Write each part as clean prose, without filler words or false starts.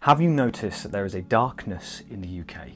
Have you noticed that there is a darkness in the UK?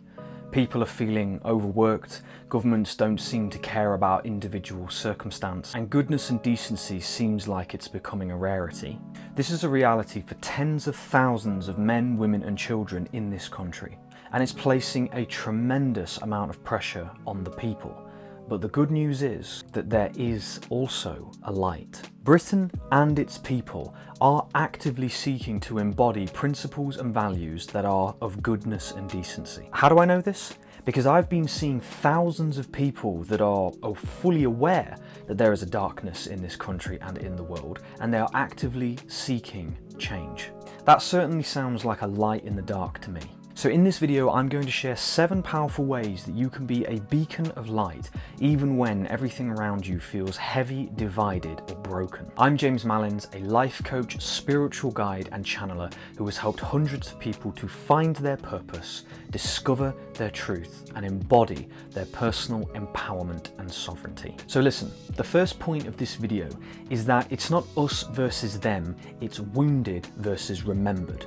People are feeling overworked, governments don't seem to care about individual circumstance, and goodness and decency seems like it's becoming a rarity. This is a reality for tens of thousands of men, women and children in this country, and it's placing a tremendous amount of pressure on the people. But the good news is that there is also a light. Britain and its people are actively seeking to embody principles and values that are of goodness and decency. How do I know this? Because I've been seeing thousands of people that are fully aware that there is a darkness in this country and in the world, and they are actively seeking change. That certainly sounds like a light in the dark to me. So in this video, I'm going to share 7 powerful ways that you can be a beacon of light, even when everything around you feels heavy, divided, or broken. I'm James Malins, a life coach, spiritual guide, and channeler who has helped hundreds of people to find their purpose, discover their truth, and embody their personal empowerment and sovereignty. So listen, the first point of this video is that it's not us versus them, it's wounded versus remembered.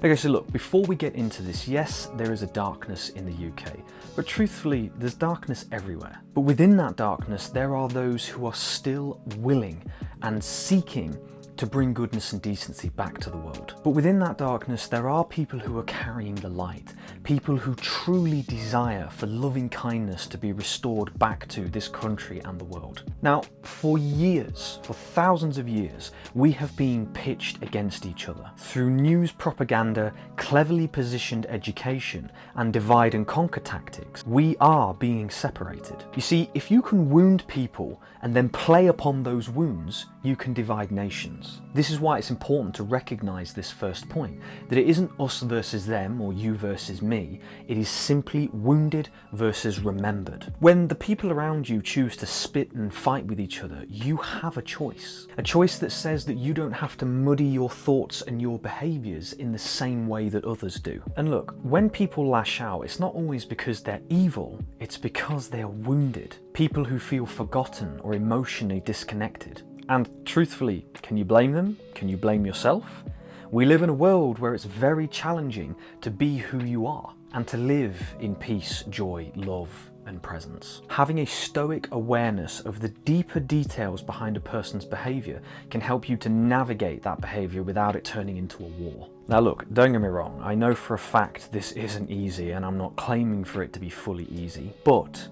Okay, so look, before we get into this, yes, there is a darkness in the UK, but truthfully, there's darkness everywhere. But within that darkness, there are those who are still willing and seeking to bring goodness and decency back to the world. But within that darkness, there are people who are carrying the light, people who truly desire for loving kindness to be restored back to this country and the world. Now, for years, for thousands of years, we have been pitched against each other. Through news propaganda, cleverly positioned education, and divide and conquer tactics, we are being separated. You see, if you can wound people and then play upon those wounds, you can divide nations. This is why it's important to recognize this first point, that it isn't us versus them or you versus me, it is simply wounded versus remembered. When the people around you choose to spit and fight with each other, you have a choice that says that you don't have to muddy your thoughts and your behaviors in the same way that others do. And look, when people lash out, it's not always because they're evil, it's because they are wounded. People who feel forgotten or emotionally disconnected. And truthfully, can you blame them? Can you blame yourself? We live in a world where it's very challenging to be who you are and to live in peace, joy, love, and presence. Having a stoic awareness of the deeper details behind a person's behaviour can help you to navigate that behaviour without it turning into a war. Now look, don't get me wrong, I know for a fact this isn't easy and I'm not claiming for it to be fully easy, but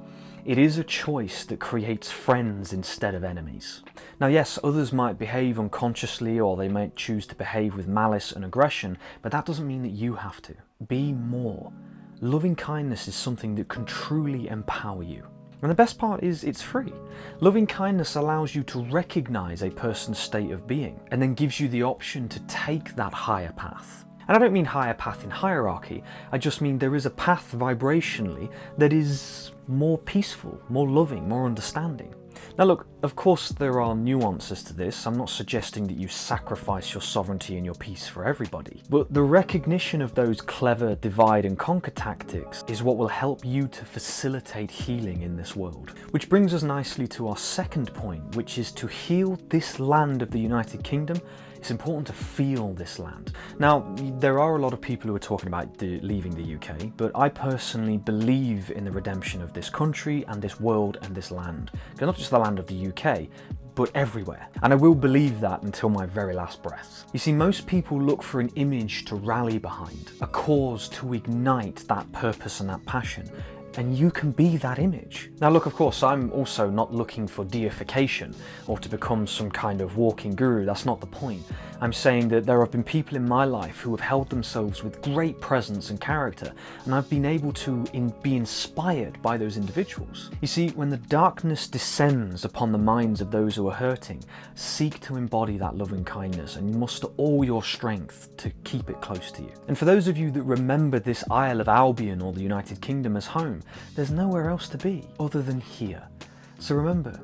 it is a choice that creates friends instead of enemies. Now yes, others might behave unconsciously or they might choose to behave with malice and aggression, but that doesn't mean that you have to. Be more. Loving kindness is something that can truly empower you. And the best part is it's free. Loving kindness allows you to recognize a person's state of being and then gives you the option to take that higher path. And I don't mean higher path in hierarchy, I just mean there is a path vibrationally that is more peaceful, more loving, more understanding. Now look, of course there are nuances to this. I'm not suggesting that you sacrifice your sovereignty and your peace for everybody. But the recognition of those clever divide and conquer tactics is what will help you to facilitate healing in this world. Which brings us nicely to our second point, which is to heal this land of the United Kingdom. It's important to feel this land. Now, there are a lot of people who are talking about leaving the UK, but I personally believe in the redemption of this country and this world and this land. Because not just the land of the UK, but everywhere. And I will believe that until my very last breath. You see, most people look for an image to rally behind, a cause to ignite that purpose and that passion. And you can be that image. Now look, of course, I'm also not looking for deification or to become some kind of walking guru, that's not the point. I'm saying that there have been people in my life who have held themselves with great presence and character, and I've been able to be inspired by those individuals. You see, when the darkness descends upon the minds of those who are hurting, seek to embody that loving kindness and muster all your strength to keep it close to you. And for those of you that remember this Isle of Albion or the United Kingdom as home, there's nowhere else to be other than here. So remember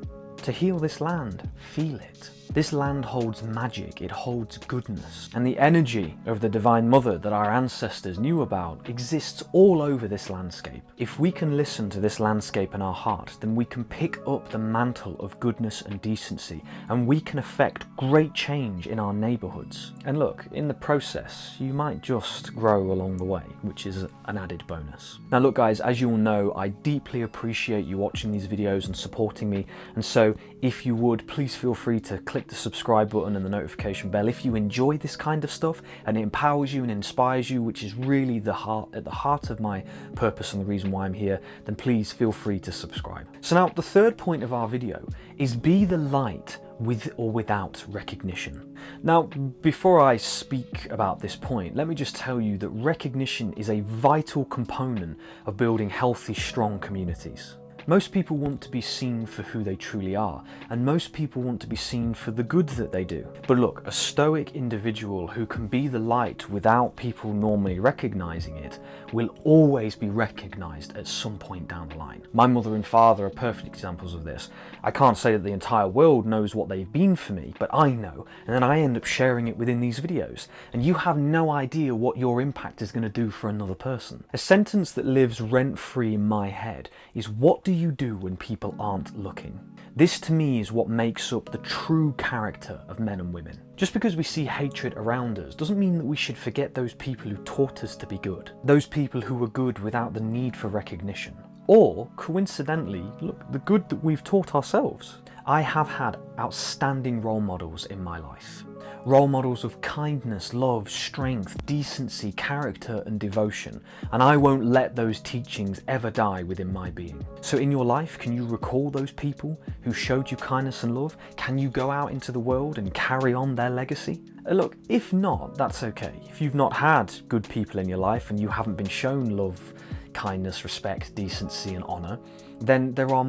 To heal this land, feel it. This land holds magic, it holds goodness, and the energy of the Divine Mother that our ancestors knew about exists all over this landscape. If we can listen to this landscape in our heart, then we can pick up the mantle of goodness and decency, and we can effect great change in our neighbourhoods. And look, in the process, you might just grow along the way, which is an added bonus. Now look guys, as you all know, I deeply appreciate you watching these videos and supporting me, and so if you would, please feel free to click the subscribe button and the notification bell if you enjoy this kind of stuff and it empowers you and inspires you, which is really at the heart of my purpose and the reason why I'm here, then please feel free to subscribe. So now the third point of our video is be the light with or without recognition. Now, before I speak about this point, let me just tell you that recognition is a vital component of building healthy, strong communities. Most people want to be seen for who they truly are, and most people want to be seen for the good that they do. But look, a stoic individual who can be the light without people normally recognizing it will always be recognized at some point down the line. My mother and father are perfect examples of this. I can't say that the entire world knows what they've been for me, but I know, and then I end up sharing it within these videos, and you have no idea what your impact is going to do for another person. A sentence that lives rent-free in my head is, what do you do when people aren't looking? This to me is what makes up the true character of men and women. Just because we see hatred around us doesn't mean that we should forget those people who taught us to be good. Those people who were good without the need for recognition. Or, coincidentally, look, the good that we've taught ourselves. I have had outstanding role models in my life. Role models of kindness, love, strength, decency, character and devotion, and I won't let those teachings ever die within my being. So in your life, can you recall those people who showed you kindness and love? Can you go out into the world and carry on their legacy? Look, if not, that's okay. If you've not had good people in your life and you haven't been shown love, kindness, respect, decency and honour, then there are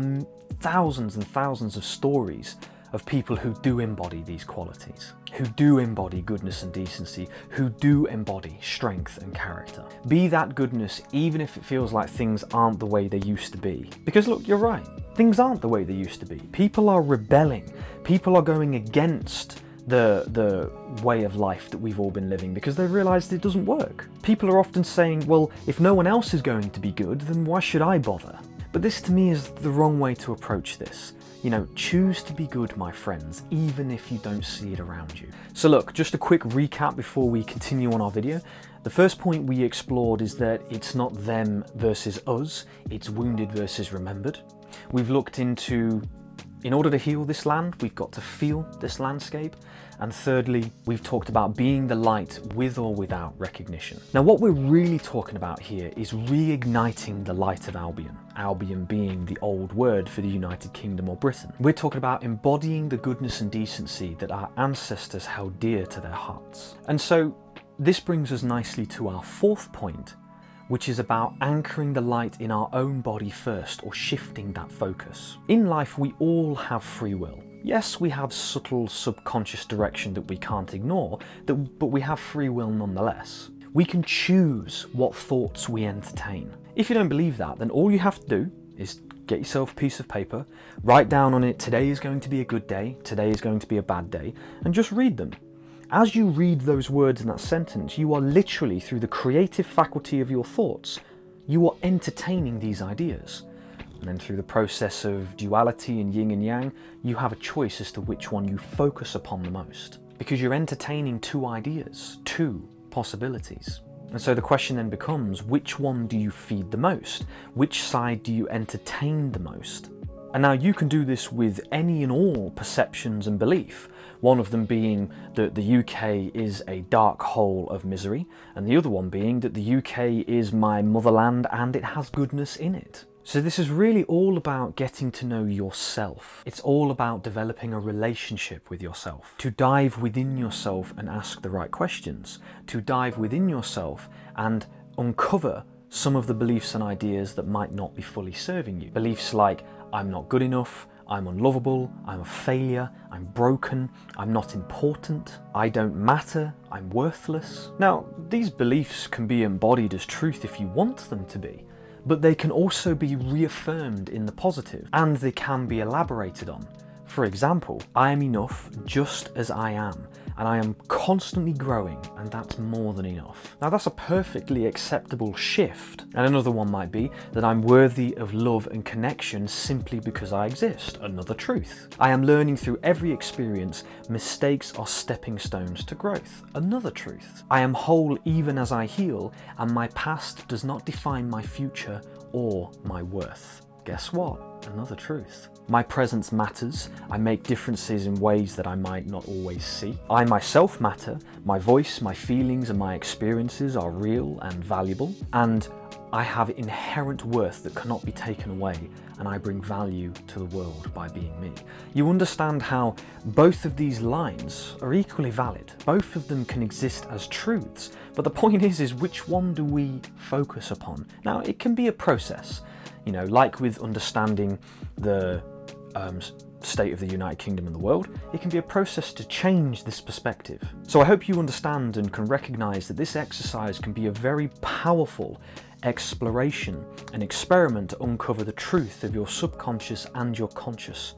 thousands and thousands of stories of people who do embody these qualities, who do embody goodness and decency, who do embody strength and character. Be that goodness even if it feels like things aren't the way they used to be. Because look, you're right, things aren't the way they used to be. People are rebelling, people are going against the way of life that we've all been living because they've realised it doesn't work. People are often saying, well, if no one else is going to be good, then why should I bother? But this to me is the wrong way to approach this. You know, choose to be good, my friends, even if you don't see it around you. So look, just a quick recap before we continue on our video. The first point we explored is that it's not them versus us, it's wounded versus remembered. We've looked into, in order to heal this land, we've got to feel this landscape. And thirdly, we've talked about being the light with or without recognition. Now what we're really talking about here is reigniting the light of Albion. Albion being the old word for the United Kingdom or Britain. We're talking about embodying the goodness and decency that our ancestors held dear to their hearts. And so this brings us nicely to our fourth point, which is about anchoring the light in our own body first, or shifting that focus. In life, we all have free will. Yes, we have subtle subconscious direction that we can't ignore, but we have free will nonetheless. We can choose what thoughts we entertain. If you don't believe that, then all you have to do is get yourself a piece of paper, write down on it, today is going to be a good day, today is going to be a bad day, and just read them. As you read those words in that sentence, you are literally, through the creative faculty of your thoughts, you are entertaining these ideas. And then through the process of duality and yin and yang, you have a choice as to which one you focus upon the most. Because you're entertaining two ideas, two possibilities. And so the question then becomes, which one do you feed the most? Which side do you entertain the most? And now you can do this with any and all perceptions and belief. One of them being that the UK is a dark hole of misery, and the other one being that the UK is my motherland and it has goodness in it. So this is really all about getting to know yourself. It's all about developing a relationship with yourself. To dive within yourself and ask the right questions. To dive within yourself and uncover some of the beliefs and ideas that might not be fully serving you. Beliefs like, I'm not good enough, I'm unlovable, I'm a failure, I'm broken, I'm not important, I don't matter, I'm worthless. Now, these beliefs can be embodied as truth if you want them to be, but they can also be reaffirmed in the positive, and they can be elaborated on. For example, I am enough just as I am, and I am constantly growing, and that's more than enough. Now that's a perfectly acceptable shift. And another one might be that I'm worthy of love and connection simply because I exist. Another truth. I am learning through every experience. Mistakes are stepping stones to growth. Another truth. I am whole even as I heal, and my past does not define my future or my worth. Guess what? Another truth. My presence matters. I make differences in ways that I might not always see. I myself matter. My voice, my feelings, and my experiences are real and valuable. And I have inherent worth that cannot be taken away, and I bring value to the world by being me. You understand how both of these lines are equally valid. Both of them can exist as truths, but the point is which one do we focus upon? Now, it can be a process, you know, like with understanding the state of the United Kingdom and the world, it can be a process to change this perspective. So I hope you understand and can recognise that this exercise can be a very powerful exploration and experiment to uncover the truth of your subconscious and your conscious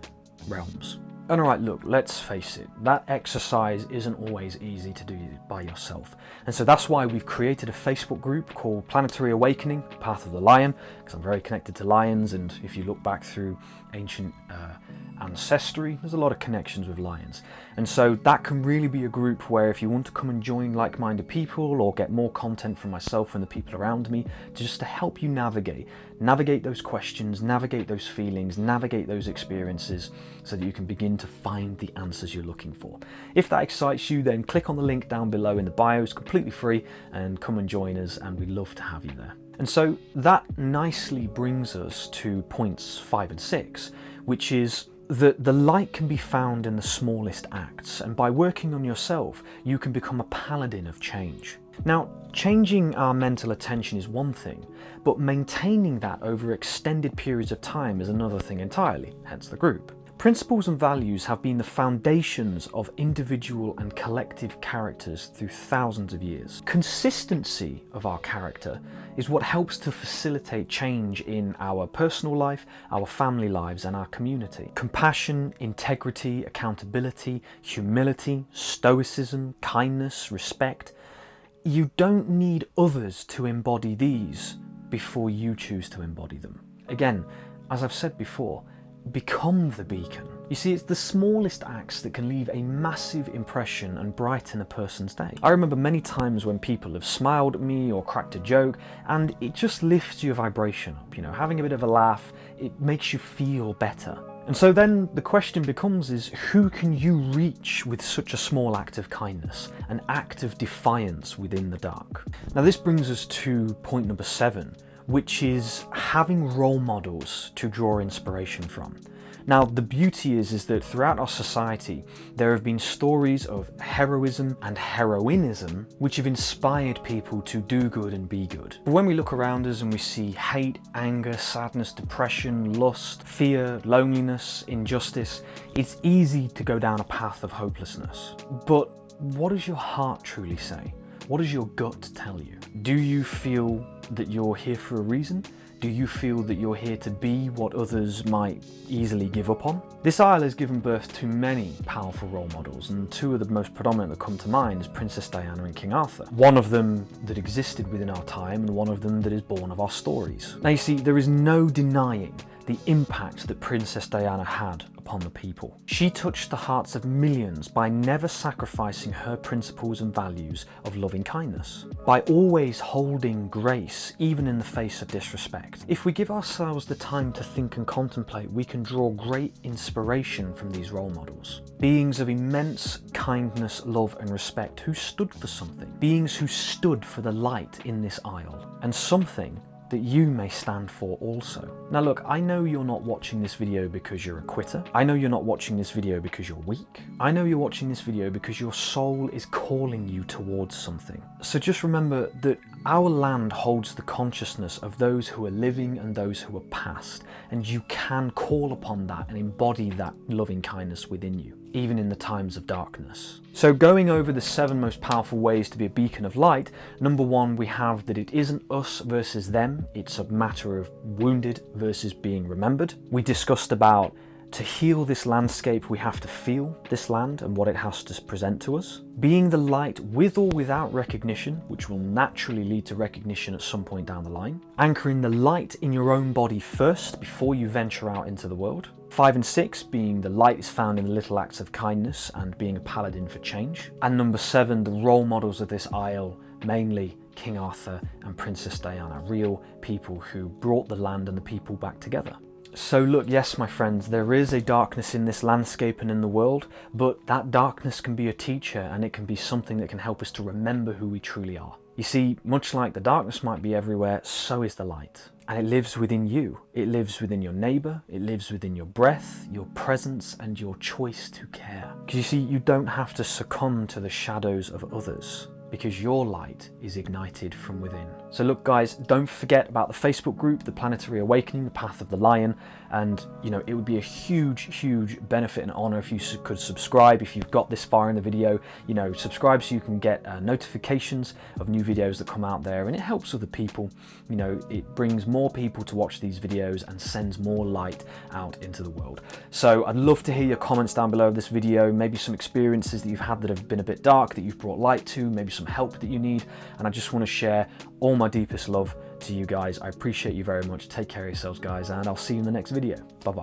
realms. And alright, look, let's face it, that exercise isn't always easy to do by yourself. And so that's why we've created a Facebook group called Planetary Awakening, Path of the Lion, because I'm very connected to lions, and if you look back through ancient ancestry, there's a lot of connections with lions. And so that can really be a group where if you want to come and join like-minded people or get more content from myself and the people around me, just to help you navigate those questions, navigate those feelings, navigate those experiences so that you can begin to find the answers you're looking for. If that excites you, then click on the link down below in the bio. It's completely free, and come and join us, and we'd love to have you there. And so that nicely brings us to points 5 and 6, which is that the light can be found in the smallest acts, and by working on yourself, you can become a paladin of change. Now, changing our mental attention is one thing, but maintaining that over extended periods of time is another thing entirely, hence the group. Principles and values have been the foundations of individual and collective characters through thousands of years. Consistency of our character is what helps to facilitate change in our personal life, our family lives, and our community. Compassion, integrity, accountability, humility, stoicism, kindness, respect. You don't need others to embody these before you choose to embody them. Again, as I've said before, become the beacon. You see, it's the smallest acts that can leave a massive impression and brighten a person's day. I remember many times when people have smiled at me or cracked a joke, and it just lifts your vibration up, you know, having a bit of a laugh, it makes you feel better. And so then the question becomes is, who can you reach with such a small act of kindness, an act of defiance within the dark? Now this brings us to point number 7, which is having role models to draw inspiration from. Now, the beauty is that throughout our society, there have been stories of heroism and heroinism which have inspired people to do good and be good. But when we look around us and we see hate, anger, sadness, depression, lust, fear, loneliness, injustice, it's easy to go down a path of hopelessness. But what does your heart truly say? What does your gut tell you? Do you feel that you're here for a reason? Do you feel that you're here to be what others might easily give up on? This isle has given birth to many powerful role models, and two of the most prominent that come to mind is Princess Diana and King Arthur. One of them that existed within our time, and one of them that is born of our stories. Now you see, there is no denying the impact that Princess Diana had upon the people. She touched the hearts of millions by never sacrificing her principles and values of loving kindness, by always holding grace even in the face of disrespect. If we give ourselves the time to think and contemplate, we can draw great inspiration from these role models. Beings of immense kindness, love and respect who stood for something. Beings who stood for the light in this isle, and something that you may stand for also. Now look, I know you're not watching this video because you're a quitter. I know you're not watching this video because you're weak. I know you're watching this video because your soul is calling you towards something. So just remember that our land holds the consciousness of those who are living and those who are past, and you can call upon that and embody that loving kindness within you, even in the times of darkness. So going over the 7 most powerful ways to be a beacon of light, number 1, we have that it isn't us versus them, it's a matter of wounded versus being remembered. We discussed about To heal this landscape, we have to feel this land and what it has to present to us. Being the light with or without recognition, which will naturally lead to recognition at some point down the line. Anchoring the light in your own body first before you venture out into the world. 5 and 6 being the light is found in the little acts of kindness and being a paladin for change. And number 7, the role models of this isle, mainly King Arthur and Princess Diana, real people who brought the land and the people back together. So look, yes my friends, there is a darkness in this landscape and in the world, but that darkness can be a teacher and it can be something that can help us to remember who we truly are. You see, much like the darkness might be everywhere, so is the light. And it lives within you. It lives within your neighbour, it lives within your breath, your presence and your choice to care. Because you see, you don't have to succumb to the shadows of others, because your light is ignited from within. So look guys, don't forget about the Facebook group, The Planetary Awakening, The Path of the Lion, and you know, it would be a huge benefit and honor if you could subscribe. If you've got this far in the video, you know, subscribe so you can get notifications of new videos that come out there, and it helps other people. You know, it brings more people to watch these videos and sends more light out into the world. So I'd love to hear your comments down below this video, maybe some experiences that you've had that have been a bit dark that you've brought light to, maybe some help that you need, and I just want to share all my deepest love to you guys. I appreciate you very much. Take care of yourselves guys, and I'll see you in the next video. Bye bye.